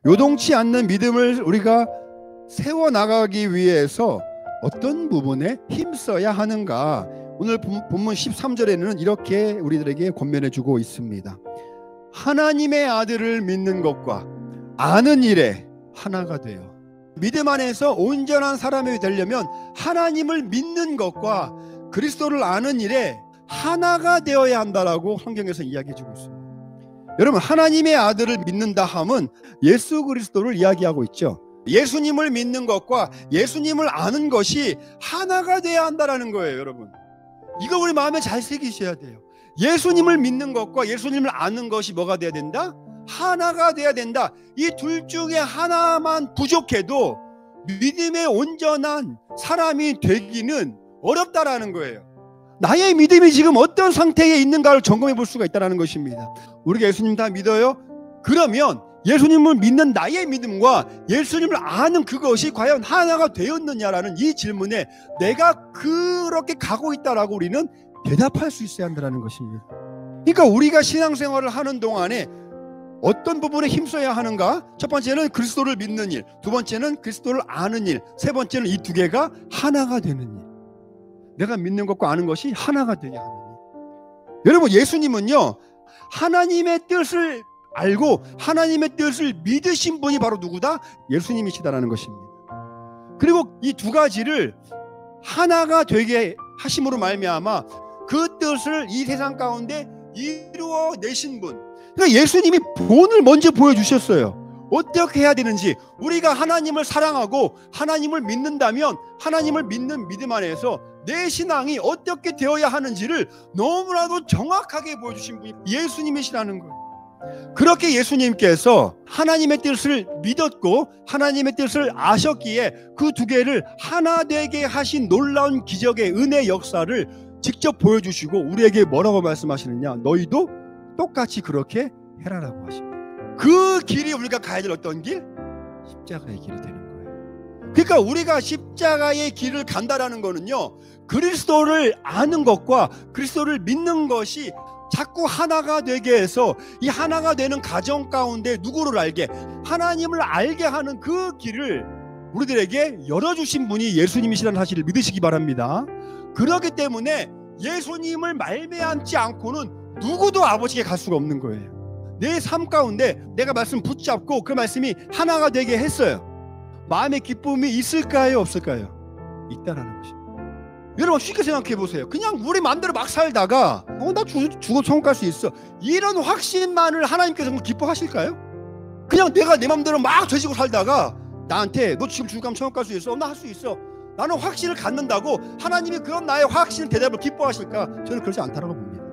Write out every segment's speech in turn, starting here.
요동치 않는 믿음을 우리가 세워나가기 위해서 어떤 부분에 힘써야 하는가, 오늘 본문 13절에는 이렇게 우리들에게 권면해주고 있습니다. 하나님의 아들을 믿는 것과 아는 일에 하나가 돼요. 믿음 안에서 온전한 사람이 되려면 하나님을 믿는 것과 그리스도를 아는 일에 하나가 되어야 한다라고 성경에서 이야기해주고 있습니다. 여러분, 하나님의 아들을 믿는다 함은 예수 그리스도를 이야기하고 있죠. 예수님을 믿는 것과 예수님을 아는 것이 하나가 돼야 한다는 거예요. 여러분, 이거 우리 마음에 잘 새기셔야 돼요. 예수님을 믿는 것과 예수님을 아는 것이 뭐가 돼야 된다? 하나가 돼야 된다. 이 둘 중에 하나만 부족해도 믿음의 온전한 사람이 되기는 어렵다라는 거예요. 나의 믿음이 지금 어떤 상태에 있는가를 점검해 볼 수가 있다는 것입니다. 우리가 예수님 다 믿어요? 그러면 예수님을 믿는 나의 믿음과 예수님을 아는 그것이 과연 하나가 되었느냐라는 이 질문에 내가 그렇게 가고 있다라고 우리는 대답할 수 있어야 한다는 것입니다. 그러니까 우리가 신앙생활을 하는 동안에 어떤 부분에 힘써야 하는가? 첫 번째는 그리스도를 믿는 일, 두 번째는 그리스도를 아는 일, 세 번째는 이 두 개가 하나가 되는 일. 내가 믿는 것과 아는 것이 하나가 되어야 하는 일. 여러분, 예수님은요, 하나님의 뜻을 알고 하나님의 뜻을 믿으신 분이 바로 누구다? 예수님이시다라는 것입니다. 그리고 이 두 가지를 하나가 되게 하심으로 말미암아 그 뜻을 이 세상 가운데 이루어 내신 분, 그러니까 예수님이 본을 먼저 보여주셨어요. 어떻게 해야 되는지. 우리가 하나님을 사랑하고 하나님을 믿는다면 하나님을 믿는 믿음 안에서 내 신앙이 어떻게 되어야 하는지를 너무나도 정확하게 보여주신 분이 예수님이시라는 거예요. 그렇게 예수님께서 하나님의 뜻을 믿었고 하나님의 뜻을 아셨기에 그 두 개를 하나 되게 하신 놀라운 기적의 은혜 역사를 직접 보여주시고 우리에게 뭐라고 말씀하시느냐? 너희도 똑같이 그렇게 해라라고 하십니다. 그 길이 우리가 가야 될 어떤 길? 십자가의 길이 되는 거예요. 그러니까 우리가 십자가의 길을 간다라는 거는요, 그리스도를 아는 것과 그리스도를 믿는 것이 자꾸 하나가 되게 해서 이 하나가 되는 과정 가운데 누구를 알게? 하나님을 알게 하는 그 길을 우리들에게 열어주신 분이 예수님이시라는 사실을 믿으시기 바랍니다. 그렇기 때문에 예수님을 말미암지 않고는 누구도 아버지께 갈 수가 없는 거예요. 내 삶 가운데 내가 말씀 붙잡고 그 말씀이 하나가 되게 했어요. 마음의 기쁨이 있을까요, 없을까요? 있다라는 것입니다. 여러분, 쉽게 생각해 보세요. 그냥 우리 마음대로 막 살다가 나 죽어 천국 갈 수 있어, 이런 확신만을 하나님께서 기뻐하실까요? 그냥 내가 내 마음대로 막 되지고 살다가 나한테 너 지금 죽으면 천국 갈 수 있어? 나 할 수 있어. 나는 확신을 갖는다고 하나님이 그런 나의 확신 대답을 기뻐하실까? 저는 그렇지 않다라고 봅니다.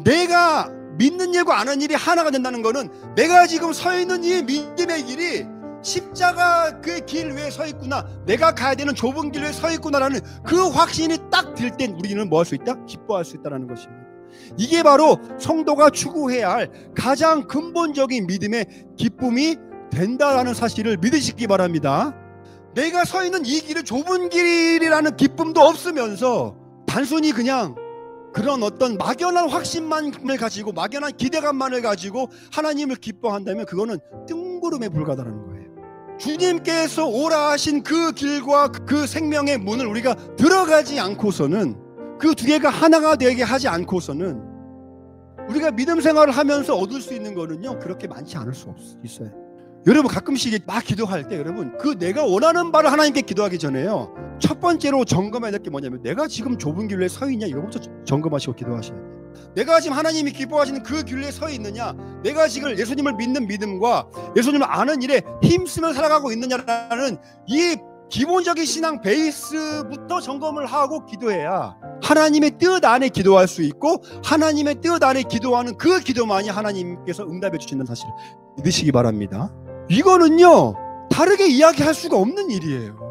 내가 믿는 일과 아는 일이 하나가 된다는 것은 내가 지금 서 있는 이 믿음의 길이 십자가 그 길 위에 서 있구나, 내가 가야 되는 좁은 길 위에 서 있구나라는 그 확신이 딱 들 땐 우리는 뭐 할 수 있다? 기뻐할 수 있다는 것입니다. 이게 바로 성도가 추구해야 할 가장 근본적인 믿음의 기쁨이 된다라는 사실을 믿으시기 바랍니다. 내가 서 있는 이 길이 좁은 길이라는 기쁨도 없으면서 단순히 그냥 그런 어떤 막연한 확신만을 가지고 막연한 기대감만을 가지고 하나님을 기뻐한다면 그거는 뜬구름에 불과하다는 거예요. 주님께서 오라 하신 그 길과 그 생명의 문을 우리가 들어가지 않고서는, 그 두 개가 하나가 되게 하지 않고서는 우리가 믿음 생활을 하면서 얻을 수 있는 거는요, 그렇게 많지 않을 수 있어요. 여러분, 가끔씩 막 기도할 때 여러분, 그 내가 원하는 바를 하나님께 기도하기 전에요, 첫 번째로 점검해야 될 게 뭐냐면 내가 지금 좁은 길에 서 있냐, 이거부터 점검하시고 기도하셔야 돼요. 내가 지금 하나님이 기뻐하시는 그 길에 서 있느냐, 내가 지금 예수님을 믿는 믿음과 예수님을 아는 일에 힘쓰며 살아가고 있느냐라는 이 기본적인 신앙 베이스부터 점검을 하고 기도해야 하나님의 뜻 안에 기도할 수 있고, 하나님의 뜻 안에 기도하는 그 기도만이 하나님께서 응답해 주신다는 사실을 믿으시기 바랍니다. 이거는요, 다르게 이야기할 수가 없는 일이에요.